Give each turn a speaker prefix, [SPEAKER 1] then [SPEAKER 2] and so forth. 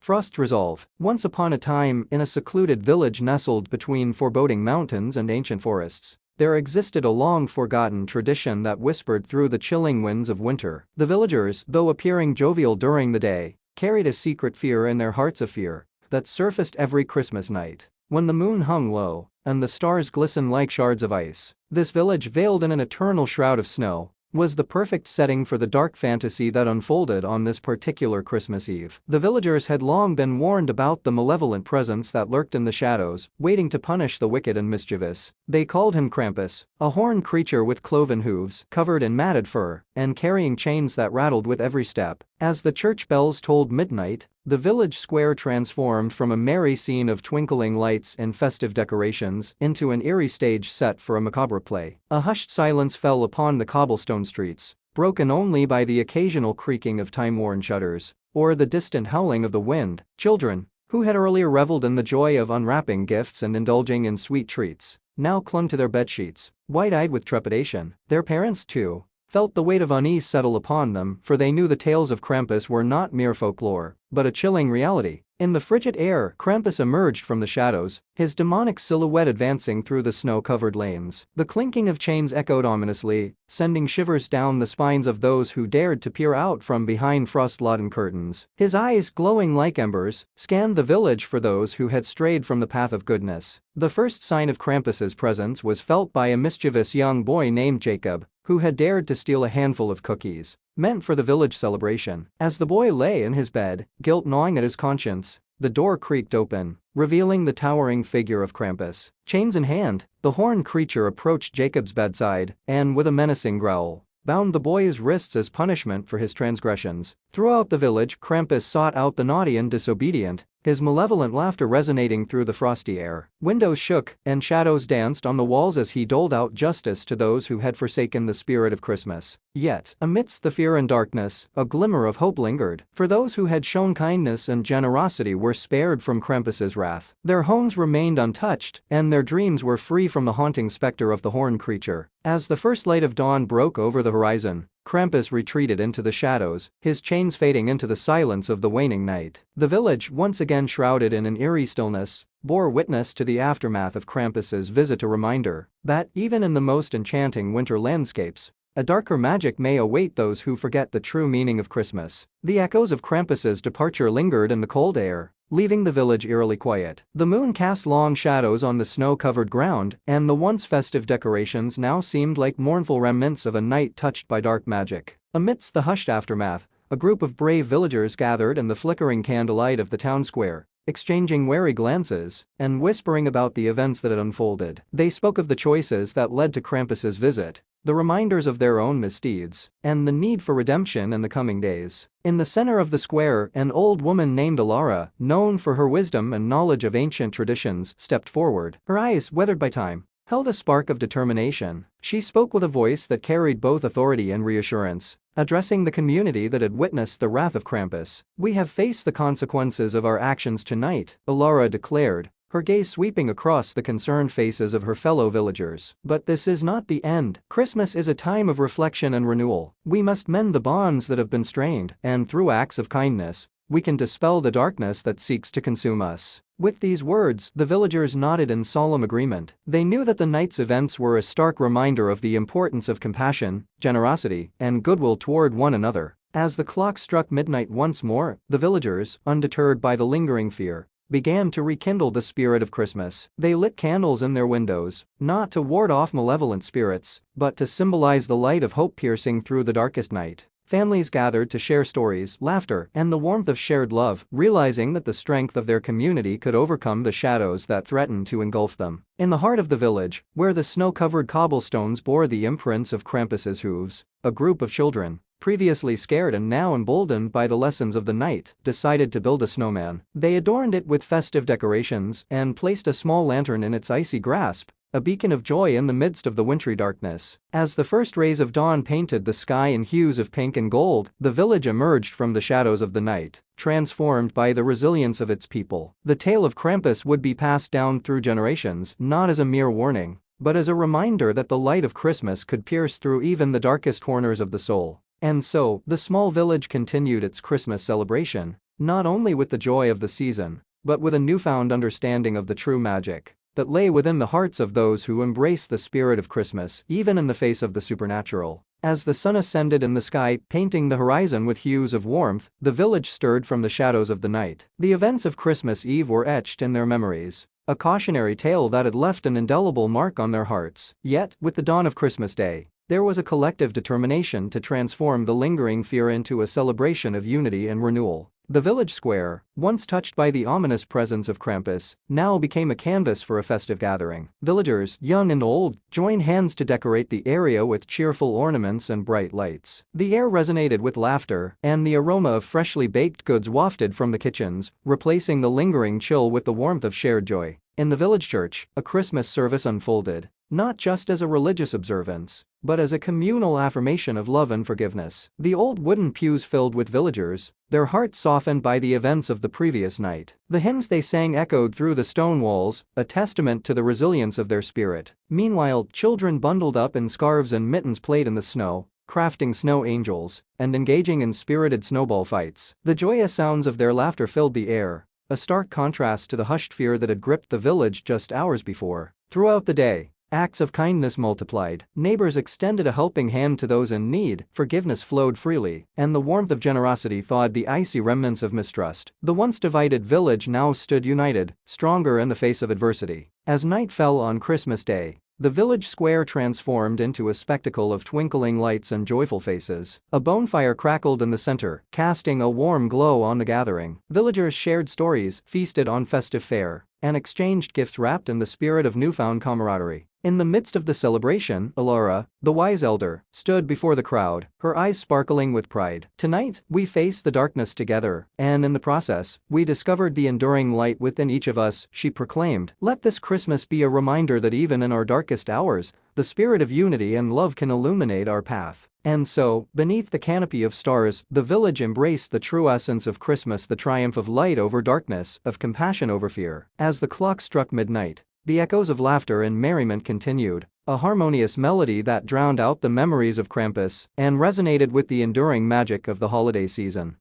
[SPEAKER 1] Frost's resolve. Once upon a time, in a secluded village nestled between foreboding mountains and ancient forests, there existed a long-forgotten tradition that whispered through the chilling winds of winter. The villagers, though appearing jovial during the day, carried a secret fear in their hearts, a fear that surfaced every Christmas night, when the moon hung low and the stars glistened like shards of ice. This village, veiled in an eternal shroud of snow, was the perfect setting for the dark fantasy that unfolded on this particular Christmas Eve. The villagers had long been warned about the malevolent presence that lurked in the shadows, waiting to punish the wicked and mischievous. They called him Krampus, a horned creature with cloven hooves, covered in matted fur, and carrying chains that rattled with every step. As the church bells tolled midnight, the village square transformed from a merry scene of twinkling lights and festive decorations into an eerie stage set for a macabre play. A hushed silence fell upon the cobblestone streets, broken only by the occasional creaking of time-worn shutters or the distant howling of the wind. Children, who had earlier reveled in the joy of unwrapping gifts and indulging in sweet treats, now clung to their bedsheets, wide-eyed with trepidation. Their parents, too, felt the weight of unease settle upon them, for they knew the tales of Krampus were not mere folklore, but a chilling reality. In the frigid air, Krampus emerged from the shadows, his demonic silhouette advancing through the snow-covered lanes. The clinking of chains echoed ominously, sending shivers down the spines of those who dared to peer out from behind frost-laden curtains. His eyes, glowing like embers, scanned the village for those who had strayed from the path of goodness. The first sign of Krampus's presence was felt by a mischievous young boy named Jacob, who had dared to steal a handful of cookies meant for the village celebration. As the boy lay in his bed, guilt gnawing at his conscience, the door creaked open, revealing the towering figure of Krampus. Chains in hand, the horned creature approached Jacob's bedside and, with a menacing growl, bound the boy's wrists as punishment for his transgressions. Throughout the village, Krampus sought out the naughty and disobedient, his malevolent laughter resonating through the frosty air. Windows shook and shadows danced on the walls as he doled out justice to those who had forsaken the spirit of Christmas. Yet, amidst the fear and darkness, a glimmer of hope lingered, for those who had shown kindness and generosity were spared from Krampus's wrath. Their homes remained untouched, and their dreams were free from the haunting specter of the horned creature. As the first light of dawn broke over the horizon, Krampus retreated into the shadows, his chains fading into the silence of the waning night. The village, once again shrouded in an eerie stillness, bore witness to the aftermath of Krampus's visit, a reminder that, even in the most enchanting winter landscapes, a darker magic may await those who forget the true meaning of Christmas. The echoes of Krampus's departure lingered in the cold air, leaving the village eerily quiet. The moon cast long shadows on the snow-covered ground, and the once festive decorations now seemed like mournful remnants of a night touched by dark magic. Amidst the hushed aftermath, a group of brave villagers gathered in the flickering candlelight of the town square, exchanging wary glances and whispering about the events that had unfolded. They spoke of the choices that led to Krampus's visit, the reminders of their own misdeeds, and the need for redemption in the coming days. In the center of the square, an old woman named Alara, known for her wisdom and knowledge of ancient traditions, stepped forward. Her eyes, weathered by time, held a spark of determination. She spoke with a voice that carried both authority and reassurance, addressing the community that had witnessed the wrath of Krampus. "We have faced the consequences of our actions tonight," Alara declared, her gaze sweeping across the concerned faces of her fellow villagers. "But this is not the end. Christmas is a time of reflection and renewal. We must mend the bonds that have been strained, and through acts of kindness, we can dispel the darkness that seeks to consume us." With these words, the villagers nodded in solemn agreement. They knew that the night's events were a stark reminder of the importance of compassion, generosity, and goodwill toward one another. As the clock struck midnight once more, the villagers, undeterred by the lingering fear, began to rekindle the spirit of Christmas. They lit candles in their windows, not to ward off malevolent spirits, but to symbolize the light of hope piercing through the darkest night. Families gathered to share stories, laughter, and the warmth of shared love, realizing that the strength of their community could overcome the shadows that threatened to engulf them. In the heart of the village, where the snow-covered cobblestones bore the imprints of Krampus's hooves, a group of children, previously scared and now emboldened by the lessons of the night, decided to build a snowman. They adorned it with festive decorations and placed a small lantern in its icy grasp, a beacon of joy in the midst of the wintry darkness. As the first rays of dawn painted the sky in hues of pink and gold, the village emerged from the shadows of the night, transformed by the resilience of its people. The tale of Krampus would be passed down through generations, not as a mere warning, but as a reminder that the light of Christmas could pierce through even the darkest corners of the soul. And so, the small village continued its Christmas celebration, not only with the joy of the season, but with a newfound understanding of the true magic that lay within the hearts of those who embrace the spirit of Christmas, even in the face of the supernatural. As the sun ascended in the sky, painting the horizon with hues of warmth, the village stirred from the shadows of the night. The events of Christmas Eve were etched in their memories, a cautionary tale that had left an indelible mark on their hearts. Yet, with the dawn of Christmas Day, there was a collective determination to transform the lingering fear into a celebration of unity and renewal. The village square, once touched by the ominous presence of Krampus, now became a canvas for a festive gathering. Villagers, young and old, joined hands to decorate the area with cheerful ornaments and bright lights. The air resonated with laughter, and the aroma of freshly baked goods wafted from the kitchens, replacing the lingering chill with the warmth of shared joy. In the village church, a Christmas service unfolded, not just as a religious observance, but as a communal affirmation of love and forgiveness. The old wooden pews filled with villagers, their hearts softened by the events of the previous night. The hymns they sang echoed through the stone walls, a testament to the resilience of their spirit. Meanwhile, children bundled up in scarves and mittens played in the snow, crafting snow angels and engaging in spirited snowball fights. The joyous sounds of their laughter filled the air, a stark contrast to the hushed fear that had gripped the village just hours before. Throughout the day, acts of kindness multiplied, neighbors extended a helping hand to those in need, forgiveness flowed freely, and the warmth of generosity thawed the icy remnants of mistrust. The once divided village now stood united, stronger in the face of adversity. As night fell on Christmas Day, the village square transformed into a spectacle of twinkling lights and joyful faces. A bonfire crackled in the center, casting a warm glow on the gathering. Villagers shared stories, feasted on festive fare, and exchanged gifts wrapped in the spirit of newfound camaraderie. In the midst of the celebration, Alara, the wise elder, stood before the crowd, her eyes sparkling with pride. "Tonight, we faced the darkness together, and in the process, we discovered the enduring light within each of us," she proclaimed. "Let this Christmas be a reminder that even in our darkest hours, the spirit of unity and love can illuminate our path." And so, beneath the canopy of stars, the village embraced the true essence of Christmas, the triumph of light over darkness, of compassion over fear. As the clock struck midnight, the echoes of laughter and merriment continued, a harmonious melody that drowned out the memories of Krampus and resonated with the enduring magic of the holiday season.